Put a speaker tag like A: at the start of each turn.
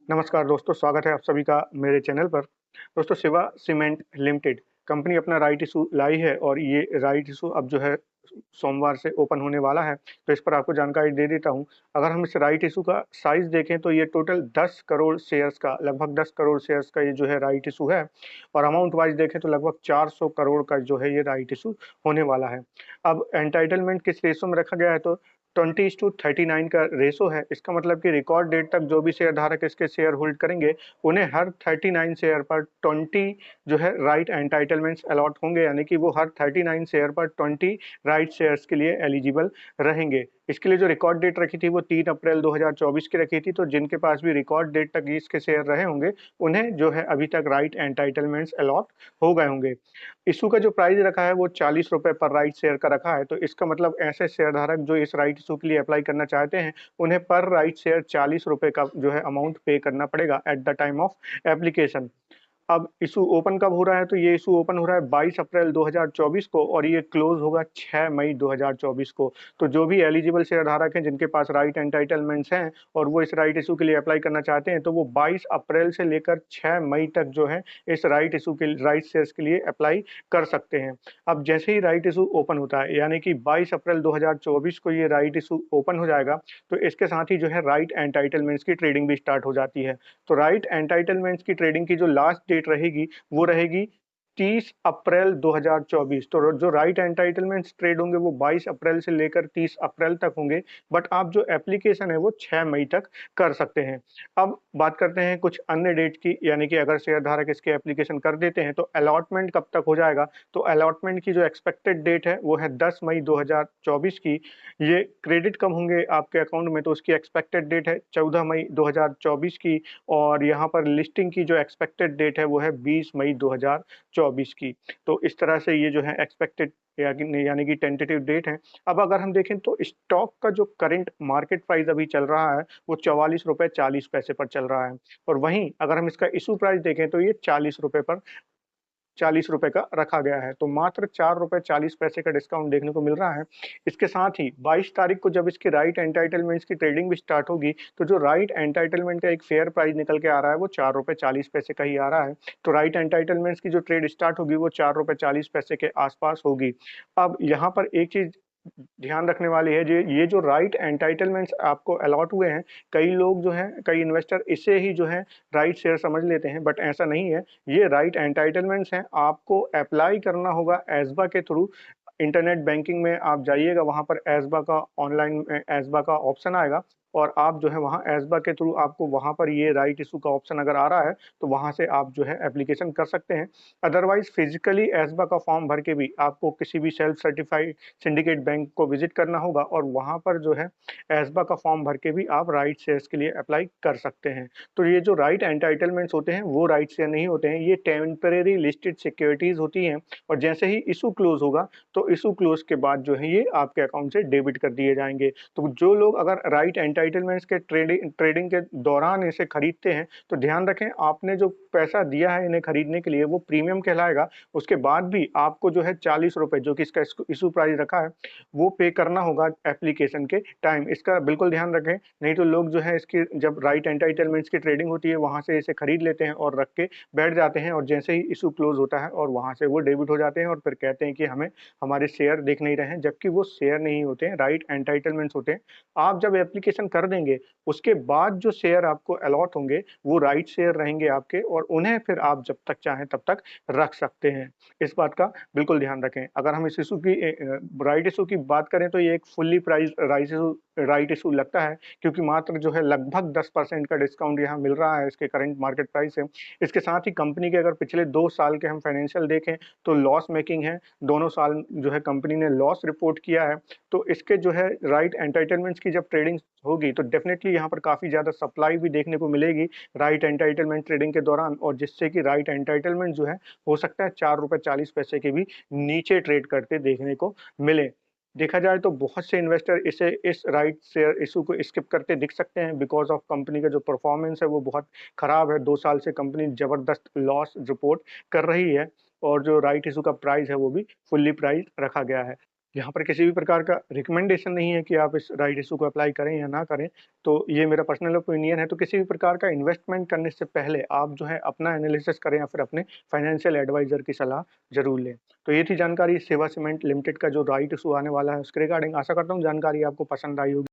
A: नमस्कार दोस्तों, स्वागत है आप सभी का मेरे चैनल पर। दोस्तों, शिवा सीमेंट लिमिटेड कंपनी अपना राइट इशू लाई है और ये राइट इशू अब जो है सोमवार से ओपन होने वाला है। तो इस पर आपको जानकारी दे देता हूँ। अगर हम इस राइट इशू का साइज़ देखें तो ये टोटल 10 करोड़ शेयर्स का, लगभग 10 करोड़ शेयर्स का ये जो है राइट इशू है और अमाउंट वाइज़ देखें तो लगभग 400 करोड़ का जो है ये राइट इशू होने वाला है। अब एंटाइटलमेंट किस रेशो में रखा गया है तो 20:39 का रेशो है। इसका मतलब कि रिकॉर्ड डेट तक जो भी शेयरधारक इसके शेयर होल्ड करेंगे, उन्हें हर 39 शेयर पर 20 जो है राइट एंटाइटलमेंट्स अलॉट होंगे, यानी कि वो हर 39 शेयर पर 20 राइट शेयर्स के लिए एलिजिबल रहेंगे। इसके लिए जो रिकॉर्ड डेट रखी थी वो 3 अप्रैल 2024 की रखी थी, तो जिनके पास भी रिकॉर्ड डेट तक इसके शेयर रहे होंगे, उन्हें जो है अभी तक राइट एंटाइटलमेंट्स अलॉट हो गए होंगे। इशू का जो प्राइस रखा है वो ₹40 पर राइट शेयर का रखा है, तो इसका मतलब ऐसे शेयरधारक जो इस राइट इशू के लिए अप्लाई करना चाहते हैं, उन्हें पर राइट शेयर ₹40 का जो है अमाउंट पे करना पड़ेगा at the time of application. अब इशू ओपन कब हो रहा है तो ये इशू ओपन हो रहा है 22 अप्रैल 2024 को और ये क्लोज होगा 6 मई 2024 को। तो जो भी एलिजिबल शेयरधारक हैं जिनके पास राइट एंटाइटलमेंट्स हैं और वो इस राइट इशू के लिए अप्लाई करना चाहते हैं, तो वो 22 अप्रैल से लेकर 6 मई तक जो है इस राइट इशू के राइट शेयर्स के लिए अप्लाई कर सकते हैं। अब जैसे ही राइट इशू ओपन होता है, यानी कि 22 अप्रैल 2024 को ये राइट इशू ओपन हो जाएगा, तो इसके साथ ही जो है राइट एंटाइटलमेंट्स की ट्रेडिंग भी स्टार्ट हो जाती है। तो राइट एंटाइटलमेंट्स की ट्रेडिंग की जो लास्ट डेट रहेगी वो रहेगी 30 अप्रैल 2024। तो जो राइट एंटाइटलमेंट्स ट्रेड होंगे वो 22 अप्रैल से लेकर 30 अप्रैल तक होंगे, बट आप जो एप्लीकेशन है वो 6 मई तक कर सकते हैं। अब बात करते हैं कुछ अन्य डेट की, यानी कि अगर शेयरधारक इसके एप्लीकेशन कर देते हैं तो अलॉटमेंट कब तक हो जाएगा। तो अलॉटमेंट की जो एक्सपेक्टेड डेट है वो है 10 मई 2024 की। ये क्रेडिट कब होंगे आपके अकाउंट में तो उसकी एक्सपेक्टेड डेट है 14 मई 2024 की और यहाँ पर लिस्टिंग की जो एक्सपेक्टेड डेट है वो है 20 मई 2024 की। तो इस तरह से ये जो है एक्सपेक्टेड यानी कि टेंटेटिव डेट है। अब अगर हम देखें तो स्टॉक का जो करंट मार्केट प्राइस अभी चल रहा है वो ₹44.40 पर चल रहा है और वहीं अगर हम इसका इशू प्राइस देखें तो ये ₹40 का रखा गया है, तो मात्र ₹4.40 का डिस्काउंट देखने को मिल रहा है। इसके साथ ही 22 तारीख को जब इसकी राइट एंटाइटलमेंट्स की ट्रेडिंग भी स्टार्ट होगी, तो जो राइट एंटाइटलमेंट का एक फेयर प्राइस निकल के आ रहा है, वो ₹4.40 का ही आ रहा है। तो राइट एंटाइटलमेंट्स की जो ट्रेड स्टार्ट होगी, वो ₹4.40 के आसपास होगी। अब यहाँ पर एक चीज़ ध्यान रखने वाली है, ये जो राइट एंटाइटलमेंट्स आपको अलॉट हुए हैं, कई लोग जो हैं, कई इन्वेस्टर इसे ही जो है राइट शेयर समझ लेते हैं, बट ऐसा नहीं है। ये राइट एंटाइटलमेंट्स हैं, आपको अप्लाई करना होगा एस्बा के थ्रू। इंटरनेट बैंकिंग में आप जाइएगा, वहाँ पर एस्बा का ऑनलाइन एस्बा का ऑप्शन आएगा और आप जो है वहाँ एस्बा के थ्रू आपको वहाँ पर ये राइट इशू का ऑप्शन अगर आ रहा है, तो वहाँ से आप जो है एप्लीकेशन कर सकते हैं। अदरवाइज़ फिज़िकली एस्बा का फॉर्म भर के भी आपको किसी भी सेल्फ सर्टिफाइड सिंडिकेट बैंक को विज़िट करना होगा और वहाँ पर जो है एस्बा का फॉर्म भर के भी आप राइट शेयर्स के लिए अप्लाई कर सकते हैं। तो ये जो राइट एंटाइटलमेंट्स होते हैं वो राइट शेयर नहीं होते हैं, ये टेम्परेरी लिस्टेड सिक्योरिटीज़ होती हैं और जैसे ही इशू क्लोज़ होगा, तो इशू क्लोज़ के बाद जो है ये आपके अकाउंट से डेबिट कर दिए जाएँगे। तो जो लोग अगर राइट एंटाइटलमेंट्स के ट्रेडिंग के दौरान इसे खरीदते हैं, तो ध्यान रखें आपने जो पैसा दिया है इन्हें खरीदने के लिए वो प्रीमियम कहलाएगा। उसके बाद भी आपको जो है ₹40 जो कि इसका इशू प्राइस रखा है, वो पे करना होगा एप्लीकेशन के टाइम। इसका बिल्कुल ध्यान रखें, नहीं तो लोग जो है इसकी जब राइट एंटाइटलमेंट्स की ट्रेडिंग होती है, वहाँ से इसे खरीद लेते हैं और रख के बैठ जाते हैं और जैसे ही इशू क्लोज़ होता है और वहाँ से वो डेबिट हो जाते हैं और फिर कहते हैं कि हमें हमारे शेयर दिख नहीं रहे हैं, जबकि वो शेयर नहीं होते हैं, राइट एंटाइटलमेंट्स होते हैं। आप जब एप्लीकेशन कर देंगे, उसके बाद जो शेयर आपको अलॉट होंगे, वो राइट शेयर रहेंगे आपके और उन्हें फिर आप जब तक चाहें तब तक रख सकते हैं। इस बात का बिल्कुल ध्यान रखें। अगर हम इस इश्यू की राइट इश्यू की बात करें तो ये एक फुल्ली प्राइस्ड राइट इश्यू लगता है, क्योंकि मात्र जो है लगभग 10% का डिस्काउंट यहाँ मिल रहा है इसके करंट मार्केट प्राइस से। इसके साथ ही कंपनी के अगर पिछले 2 साल के हम फाइनेंशियल देखें तो लॉस मेकिंग है। दोनों साल जो है कंपनी ने लॉस रिपोर्ट किया है। तो इसके जो है राइट एंटाइटलमेंट्स की जब ट्रेडिंग होगी तो डेफ़िनेटली यहाँ पर काफ़ी ज़्यादा सप्लाई भी देखने को मिलेगी राइट एंटाइटलमेंट ट्रेडिंग के दौरान और जिससे कि राइट एंटाइटलमेंट जो है हो सकता है ₹4.40 के भी नीचे ट्रेड करते देखने को मिले। देखा जाए तो बहुत से इन्वेस्टर इस राइट शेयर इश्यू को स्किप करते दिख सकते हैं बिकॉज़ ऑफ कंपनी का जो परफॉर्मेंस है वो बहुत खराब है। 2 साल से कंपनी ज़बरदस्त लॉस रिपोर्ट कर रही है और जो राइट इश्यू का प्राइस है वो भी फुल्ली प्राइस्ड रखा गया है। यहाँ पर किसी भी प्रकार का रिकमेंडेशन नहीं है कि आप इस राइट इश्यू को अप्लाई करें या ना करें, तो ये मेरा पर्सनल ओपिनियन है। तो किसी भी प्रकार का इन्वेस्टमेंट करने से पहले आप जो है अपना एनालिसिस करें या फिर अपने फाइनेंशियल एडवाइज़र की सलाह ज़रूर लें। तो ये थी जानकारी सेवा सीमेंट लिमिटेड का जो राइट इश्यू आने वाला है उसके रिगार्डिंग। आशा करता हूँ जानकारी आपको पसंद आई होगी।